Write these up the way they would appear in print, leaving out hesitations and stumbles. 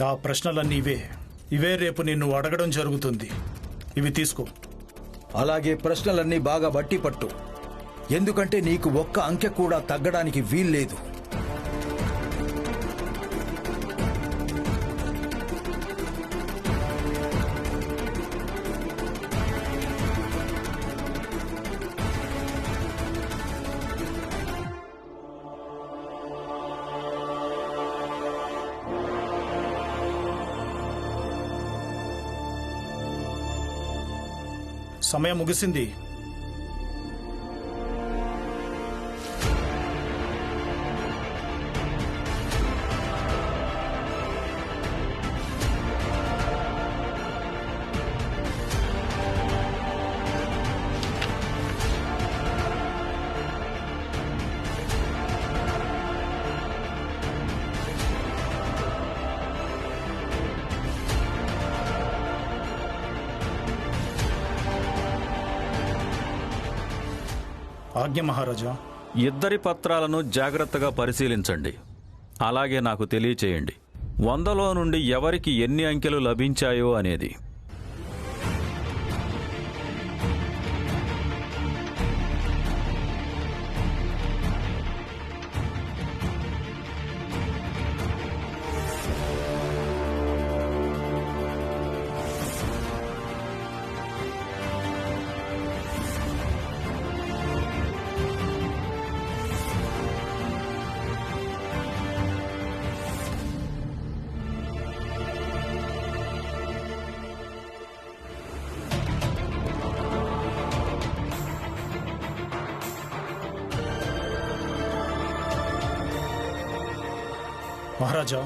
ఆ ప్రశ్నలన్నీ ఇవే రేపు నిన్ను అడగడం జరుగుతుంది. ఇవి తీసుకో. అలాగే ప్రశ్నలన్నీ బాగా బట్టి పట్టు, ఎందుకంటే నీకు ఒక్క అంకె కూడా తగ్గడానికి వీల్లేదు. సమయం ముగిసింది. ఆజ్ఞ మహారాజా. ఇద్దరి పత్రాలను జాగ్రత్తగా పరిశీలించండి. అలాగే నాకు తెలియచేయండి 100లో నుండి ఎవరికి ఎన్ని అంకెలు లభించాయో అనేది. మహారాజా,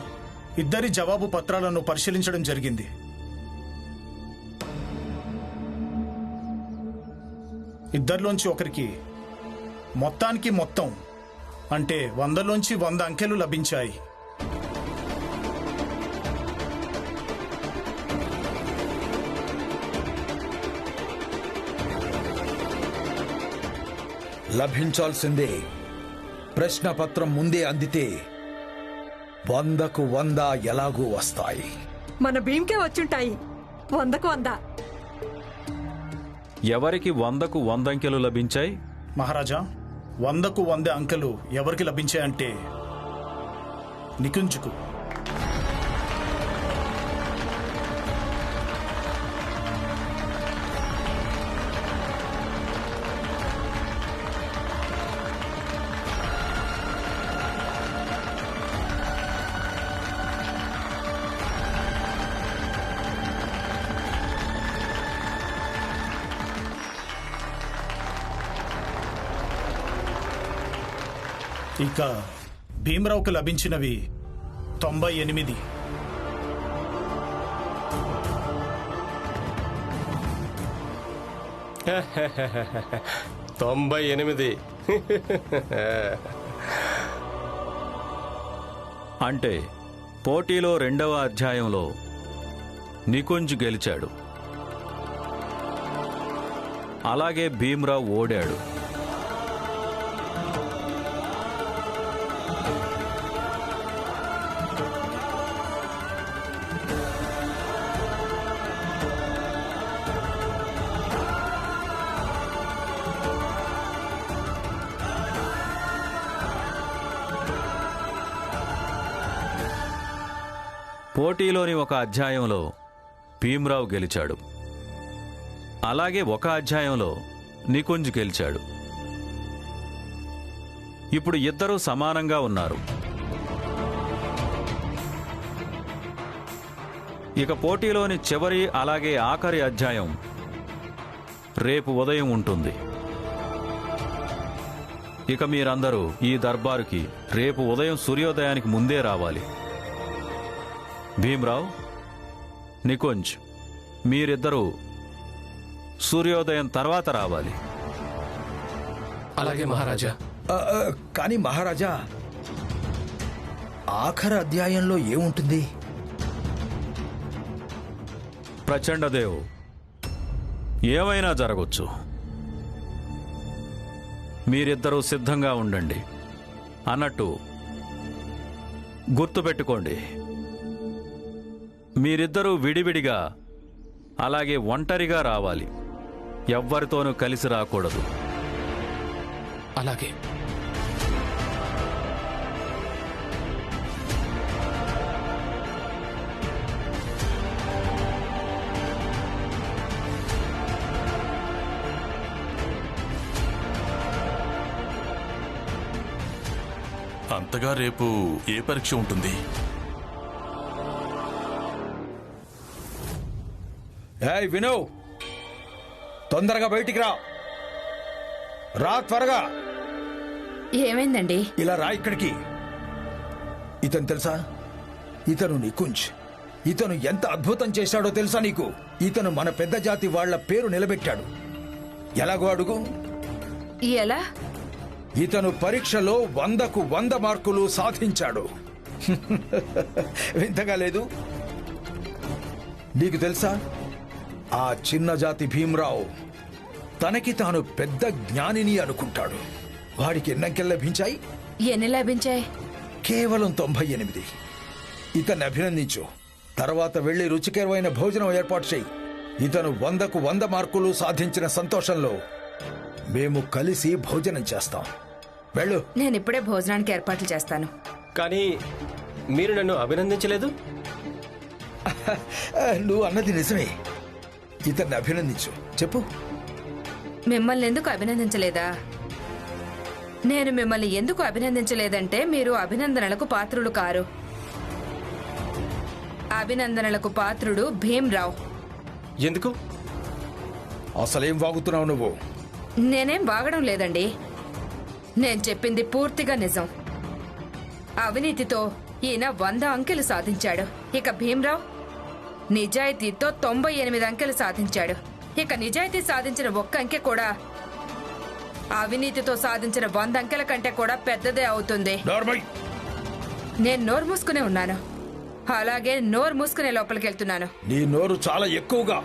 ఇద్దరి జవాబు పత్రాలను పరిశీలించడం జరిగింది. ఇద్దరిలోంచి ఒకరికి మొత్తానికి మొత్తం అంటే 100లోంచి 100 అంకెలు లభించాయి. లభించాల్సిందే. ప్రశ్నపత్రం ముందే అందితే 100కు 100 ఎలాగూ వస్తాయి. మన భీమ్కే వచ్చుంటాయి 100కు 100. ఎవరికి 100కు 100 అంకెలు లభించాయి? మహారాజా, 100కు 100 అంకెలు ఎవరికి లభించాయంటే నికుంజ్కు. ఇక భీమరావుకు లభించినవి 98. అంటే పోటీలో 2వ అధ్యాయంలో నికుంజ్ గెలిచాడు, అలాగే భీమరావు ఓడాడు. పోటీలోని ఒక అధ్యాయంలో భీమరావు గెలిచాడు, అలాగే ఒక అధ్యాయంలో నికుంజ్ గెలిచాడు. ఇప్పుడు ఇద్దరూ సమానంగా ఉన్నారు. ఇక పోటీలోని చివరి అలాగే ఆఖరి అధ్యాయం రేపు ఉదయం ఉంటుంది. ఇక మీరందరూ ఈ దర్బారుకి రేపు ఉదయం సూర్యోదయానికి ముందే రావాలి. భీమరావు, నికుంజ్, మీరిద్దరూ సూర్యోదయం తర్వాత రావాలి. అలాగే మహారాజా. కానీ మహారాజా, ఆఖరి అధ్యాయంలో ఏముంటుంది? ప్రచండదేవ్, ఏమైనా జరగొచ్చు. మీరిద్దరూ సిద్ధంగా ఉండండి. అన్నట్టు గుర్తుపెట్టుకోండి, మీరిద్దరూ విడివిడిగా అలాగే ఒంటరిగా రావాలి. ఎవ్వరితోనూ కలిసి రాకూడదు. అలాగే. అంతగా రేపు ఏ పరీక్ష ఉంటుంది? ఏయ్ వినో, తొందరగా బయటికి రా. రా త్వరగా. ఏమైందండి? ఇలా రా ఇక్కడికి. ఇతను తెలుసా? ఇతను నికుంజ్. ఇతను ఎంత అద్భుతం చేశాడో తెలుసా నీకు? ఇతను మన పెద్ద జాతి వాళ్ల పేరు నిలబెట్టాడు. ఎలాగో అడుగు. ఎలా? ఇతను పరీక్షలో 100కు 100 మార్కులు సాధించాడు. వింతగా లేదు? నీకు తెలుసా, ఆ చిన్న జాతి భీమ్రావు తనకి తాను పెద్ద జ్ఞానిని అనుకుంటాడు. వాడికి ఎన్నంకెలు లభించాయి? ఎన్ని లభించాయి? కేవలం 98. ఇతన్ని అభినందించు. తర్వాత వెళ్లి రుచికరమైన భోజనం ఏర్పాటు చేయి. ఇతను 100కు 100 మార్కులు సాధించిన సంతోషంలో మేము కలిసి భోజనం చేస్తాం. వెళ్ళు. నేను ఇప్పుడే భోజనానికి ఏర్పాట్లు చేస్తాను. కానీ మీరు నన్ను అభినందించలేదు. నువ్వు అన్నది నిజమే. ఇతన్ని అభినందించు. చెప్పు. మిమ్మల్ని ఎందుకు అభినందించలేదా? నేను మిమ్మల్ని ఎందుకు అభినందించలేదంటే మీరు అభినందనలకు పాత్రులు కారు. అభినందనలకు పాత్రుడు భీమ్రావ్. ఎందుకు? అసలేం వాగుతున్నావు నువ్వు? నేనేం వాగడం లేదండి. నేను చెప్పింది పూర్తిగా నిజం. అవినీతితో ఈయన 100 అంకెలు సాధించాడు. ఇక భీమ్రావ్ నిజాయితీతో 98 అంకెలు సాధించాడు. ఇక నిజాయితీ సాధించిన 1 అంకె కూడా అవినీతితో సాధించిన 100 అంకెల కంటే కూడా పెద్దదే అవుతుంది. నేను నోరు మూసుకునే ఉన్నాను. అలాగే నోరు మూసుకునే లోపలికి వెళ్తున్నాను. నీ నోరు చాలా ఎక్కువగా.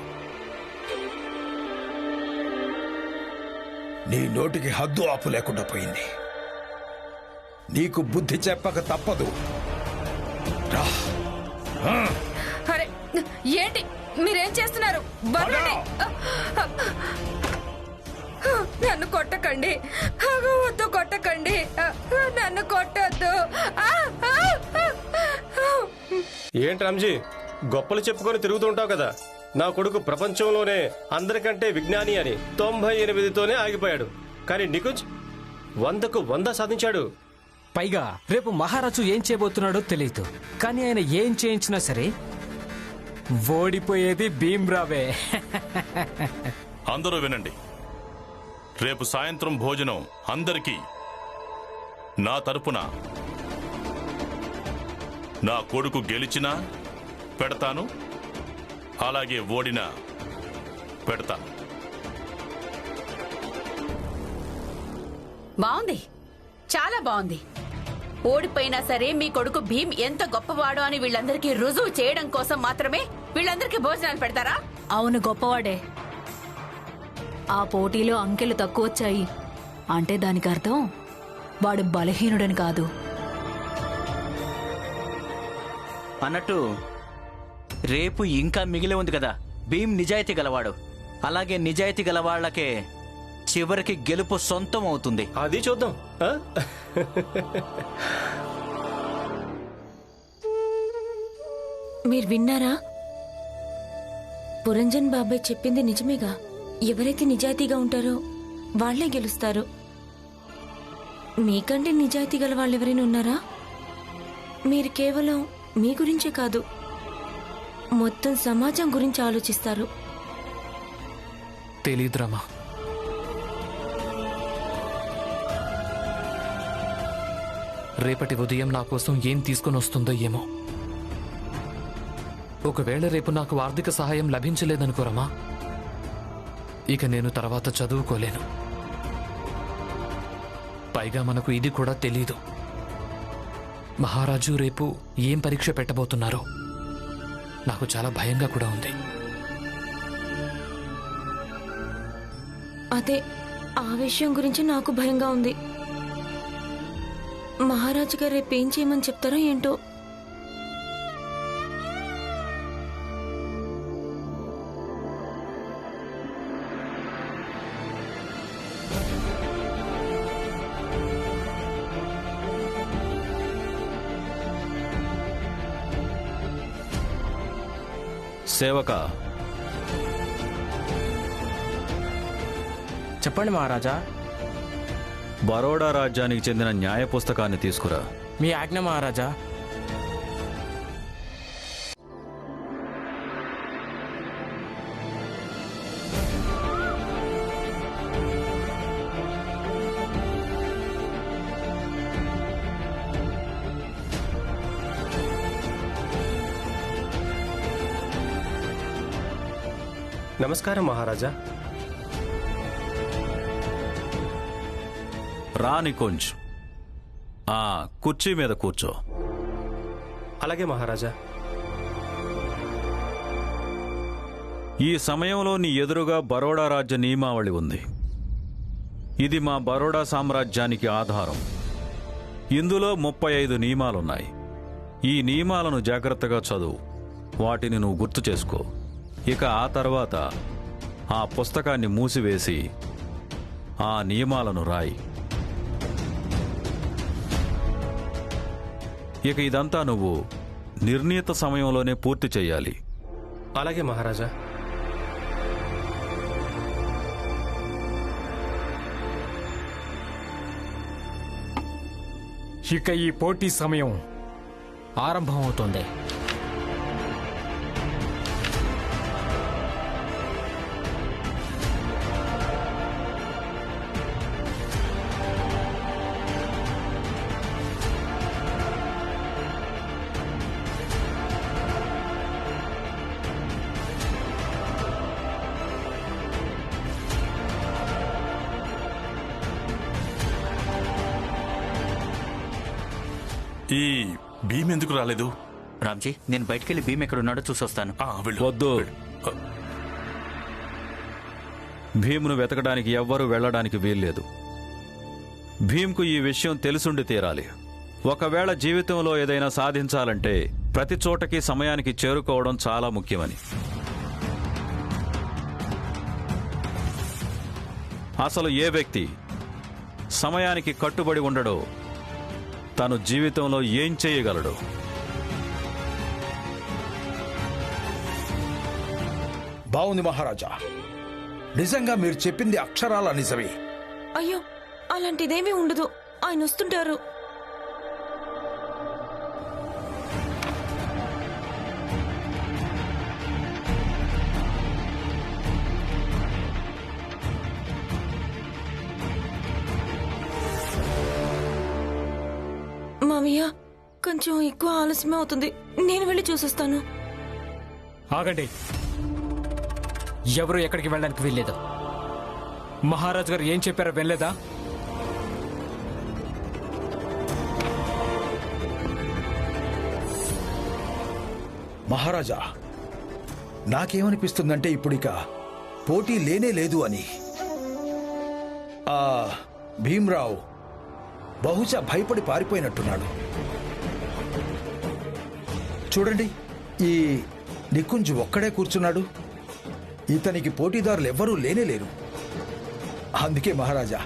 నీ నోటికి హద్దు ఆపు లేకుండా పోయింది. నీకు బుద్ధి చెప్పక తప్పదు. రా. అరే ఏంటి మీరేం చేస్తున్నారు? వదలండి. నన్ను కొట్టకండి. వద్దు, కొట్టకండి. నన్ను కొట్టొద్దు. ఏంటి రామ్జీ, గొప్పలు చెప్పుకొని తిరుగుతుంటావు కదా. నా కొడుకు ప్రపంచంలోనే అందరికంటే విజ్ఞాని అని 98తోనే ఆగిపోయాడు. కానీ నికుంజ్ 100కు 100 సాధించాడు. పైగా రేపు మహారాజు ఏం చేయబోతున్నాడో తెలియదు. కానీ ఆయన ఏం చేయించినా సరే ఓడిపోయేది భీమ్రావే. అందరూ వినండి. రేపు సాయంత్రం భోజనం అందరికీ నా తరపున నా కొడుకు గెలిచినా పెడతాను, అలాగే ఓడినా పెడతాను. బాగుంది, చాలా బాగుంది. ఓడిపోయినా సరే మీ కొడుకు భీమ్ ఎంత గొప్పవాడో అని వీళ్ళందరికీ రుజువు చేయడం కోసం మాత్రమే వీళ్ళందరికీ భోజనాలు పెడతారా? అవును, గొప్పవాడే. ఆ పోటీలో అంకెలు తక్కువ వచ్చాయి అంటే దానికి అర్థం వాడు బలహీనుడని కాదు. అన్నట్టు రేపు ఇంకా మిగిలి ఉంది కదా. భీమ్ నిజాయితీ గలవాడు. అలాగే నిజాయితీ గలవాళ్లకే చివరికి గెలుపు సొంతం అవుతుంది. అది చూద్దాం. మీరు విన్నారా? పురంజన్ బాబాయ్ చెప్పింది నిజమేగా. ఎవరైతే నిజాయితీగా ఉంటారో వాళ్లే గెలుస్తారు. మీకంటే నిజాయితీ గల వాళ్ళు ఎవరైనా ఉన్నారా? మీరు కేవలం మీ గురించే కాదు, మొత్తం సమాజం గురించి ఆలోచిస్తారు. తెలీదురామా. రేపటి ఉదయం నా కోసం ఏం తీసుకుని వస్తుందో ఏమో. ఒకవేళ రేపు నాకు ఆర్థిక సహాయం లభించలేదనుకోరమా, ఇక నేను తర్వాత చదువుకోలేను. పైగా మనకు ఇది కూడా తెలీదు, మహారాజు రేపు ఏం పరీక్ష పెట్టబోతున్నారో. నాకు చాలా భయంగా కూడా ఉంది. అదే, ఆ విషయం గురించి నాకు భయంగా ఉంది. మహారాజు గారు రేపేం చేయమని చెప్తారో ఏంటో. సేవక, చెప్పండి మహారాజా. బరోడా రాజ్యానికి చెందిన న్యాయ పుస్తకాన్ని తీసుకురా. మీ ఆజ్ఞ మహారాజా. నమస్కారం మహారాజా. రాని కొంచెం కుర్చీ మీద కూర్చో. అలాగే మహారాజా. ఈ సమయంలో నీ ఎదురుగా బరోడా రాజ్య నియమావళి ఉంది. ఇది మా బరోడా సామ్రాజ్యానికి ఆధారం. ఇందులో 35 నియమాలున్నాయి. ఈ నియమాలను జాగ్రత్తగా చదువు. వాటిని నువ్వు గుర్తు చేసుకో. ఇక ఆ తర్వాత ఆ పుస్తకాన్ని మూసివేసి ఆ నియమాలను రాయి. ఇక ఇదంతా నువ్వు నిర్ణీత సమయంలోనే పూర్తి చెయ్యాలి. అలాగే మహారాజా. ఇక ఈ పోటీ సమయం ఆరంభమవుతోంది. ఈ భీమ్ ఎందుకు రాలేదు? రామ్జీ, నేను బయటికెళ్ళి భీమ్ ఎక్కడున్నాడో చూసొస్తాను. వద్దు. భీమును వెతకడానికి ఎవ్వరూ వెళ్లడానికి వీల్లేదు. భీమ్కు ఈ విషయం తెలుసుండి తీరాలి. ఒకవేళ జీవితంలో ఏదైనా సాధించాలంటే ప్రతి చోటకి సమయానికి చేరుకోవడం చాలా ముఖ్యమని. అసలు ఏ వ్యక్తి సమయానికి కట్టుబడి ఉండడో తను జీవితంలో ఏం చేయగలడు? బావుంది మహారాజా. నిజంగా మీరు చెప్పింది అక్షరాల నిజమే. అయ్యో, అలాంటిదేమీ ఉండదు. ఆయన వస్తుంటారు. మామయ్య, కొంచెం ఎక్కువ ఆలస్యమే అవుతుంది. నేను వెళ్ళి చూసొస్తాను. ఆగండి. ఎవరు ఎక్కడికి వెళ్ళడానికి వీల్లేదు. మహారాజు గారు ఏం చెప్పారో వినలేదా? మహారాజా, నాకేమనిపిస్తుందంటే ఇప్పుడిక పోటీ లేనే లేదు అని. భీమ్రావు బహుశా భయపడి పారిపోయినట్టున్నాడు. చూడండి, ఈ నికుంజ్ ఒక్కడే కూర్చున్నాడు. ఇతనికి పోటీదారులు ఎవ్వరూ లేనేలేరు. అందుకే మహారాజా,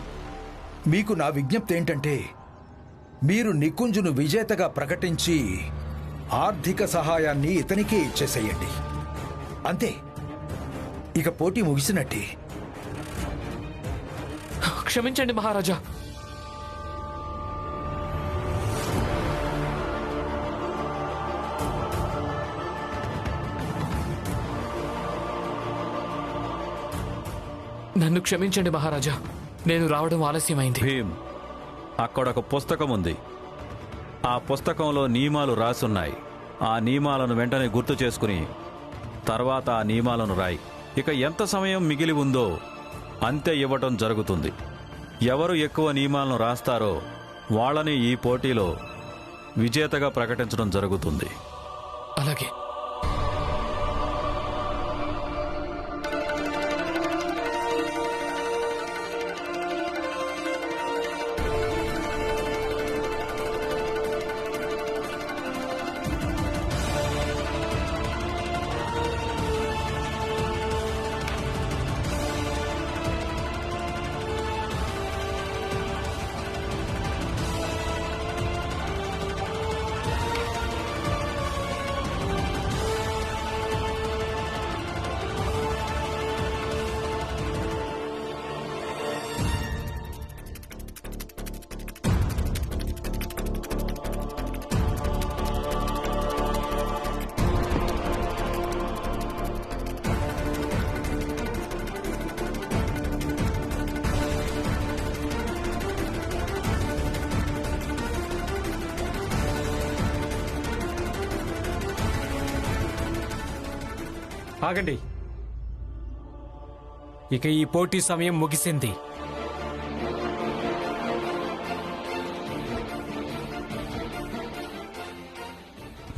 మీకు నా విజ్ఞప్తి ఏంటంటే మీరు నికుంజును విజేతగా ప్రకటించి ఆర్థిక సహాయాన్ని ఇతనికే ఇచ్చేసేయండి. అంతే, ఇక పోటీ ముగిసినట్టే. క్షమించండి మహారాజా. నన్ను క్షమించండి మహారాజా, నేను రావడం ఆలస్యమైంది. భీమ్, అక్కడొక పుస్తకం ఉంది. ఆ పుస్తకంలో నియమాలు రాసున్నాయి. ఆ నియమాలను వెంటనే గుర్తు చేసుకుని తర్వాత ఆ నియమాలను రాయి. ఇక ఎంత సమయం మిగిలి ఉందో అంతే ఇవ్వటం జరుగుతుంది. ఎవరు ఎక్కువ నియమాలను రాస్తారో వాళ్ళని ఈ పోటీలో విజేతగా ప్రకటించడం జరుగుతుంది. అలాగే. ఆగండి. ఇక ఈ పోటీ సమయం ముగిసింది.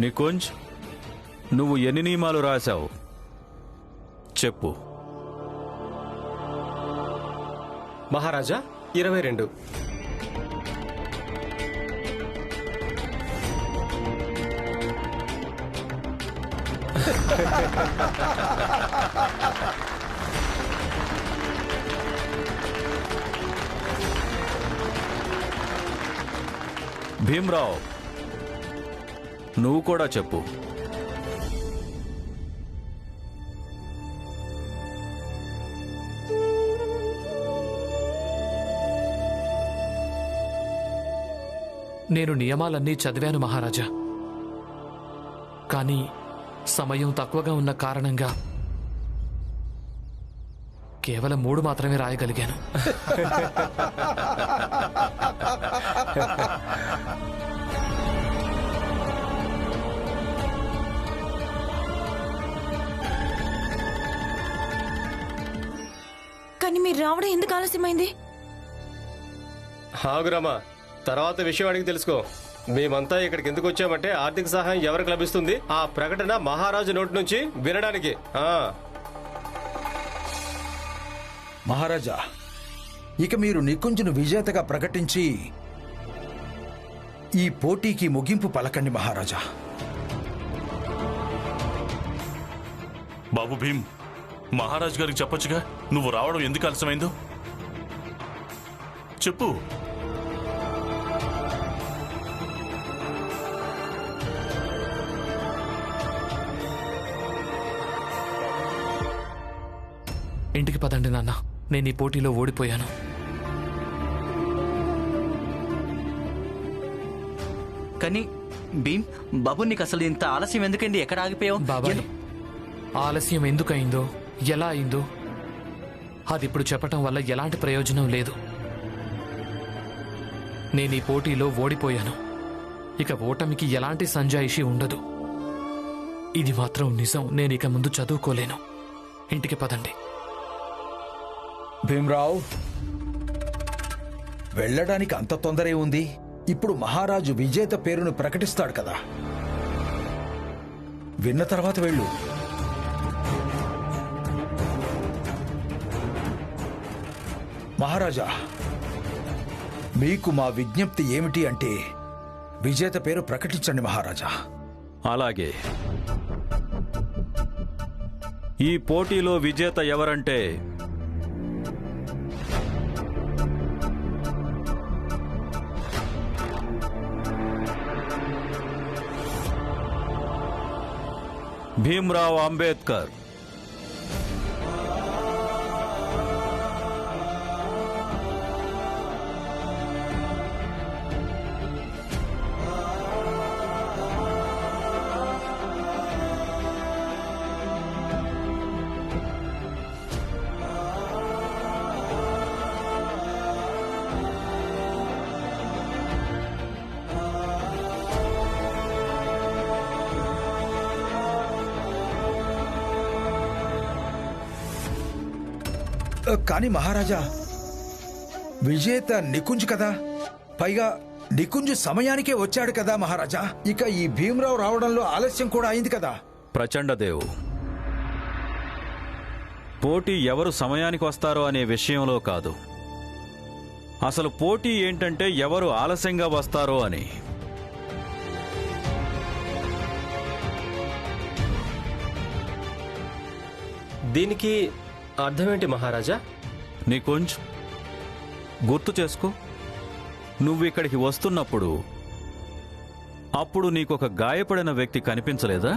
నికుంజ్, నువ్వు ఎన్ని నియమాలు రాశావు చెప్పు. మహారాజా 22. భీమ్రావ్, నువ్వు కూడా చెప్పు. నేను నియమాలన్నీ చదివాను మహారాజా, కానీ సమయం తక్కువగా ఉన్న కారణంగా కేవలం 3 మాత్రమే రాయగలిగాను. కానీ మీరు రావడం ఎందుకు ఆలస్యమైంది? హాగురామా, తర్వాత విషయం అడిగి తెలుసుకో. మేమంతా ఇక్కడికి ఎందుకు వచ్చామంటే ఆర్థిక సహాయం ఎవరికి లభిస్తుంది ఆ ప్రకటన మహారాజు నోటి నుంచి వినడానికి. మహారాజా, ఇక మీరు నికుంజును విజేతగా ప్రకటించి ఈ పోటీకి ముగింపు పలకండి మహారాజా. బాబు భీమ్, మహారాజ్ గారికి చెప్పొచ్చుగా నువ్వు రావడం ఎందుకు ఆలస్యమైందో చెప్పు. ఇంటికి పదండి నాన్న, నేను ఈ పోటీలో ఓడిపోయాను. కానీ భీమ్ బాబు, నీకు అసలు ఇంత ఆలస్యం ఎందుకండి? ఎక్కడ ఆగిపోయావు? బాబాయ్, ఆలస్యం ఎందుకయిందో, ఎలా అయిందో అది ఇప్పుడు చెప్పటం వల్ల ఎలాంటి ప్రయోజనం లేదు. నేను ఈ పోటీలో ఓడిపోయాను. ఇక ఓటమికి ఎలాంటి సంజాయిషి ఉండదు. ఇది మాత్రం నిజం. నేను ఇక ముందు చదువుకోలేను. ఇంటికి పదండి. భీమ్రావ్, వెళ్ళడానికి అంత తొందరే ఉంది? ఇప్పుడు మహారాజు విజేత పేరును ప్రకటిస్తాడు కదా, విన్న తర్వాత వెళ్ళు. మహారాజా, మీకు మా విజ్ఞప్తి ఏమిటి అంటే విజేత పేరు ప్రకటించండి మహారాజా. అలాగే. ఈ పోటీలో విజేత ఎవరంటే భీమ్రావ్ అంబేద్కర్. కానీ మహారాజా, విజేత నికుంజ్ కదా, పైగా నికుంజ్ సమయానికే వచ్చాడు కదా మహారాజా. ఇక ఈ భీమ్రావ్ రావడంలో ఆలస్యం కూడా అయింది కదా. ప్రచండదేవ్, పోటీ ఎవరు సమయానికి వస్తారో అనే విషయంలో కాదు, అసలు పోటీ ఏంటంటే ఎవరు ఆలస్యంగా వస్తారో అని. దీనికి అర్థమేంటి మహారాజా? నికుంజ్, గుర్తు చేసుకో, నువ్వు ఇక్కడికి వస్తున్నప్పుడు అప్పుడు నీకొక గాయపడిన వ్యక్తి కనిపించలేదా?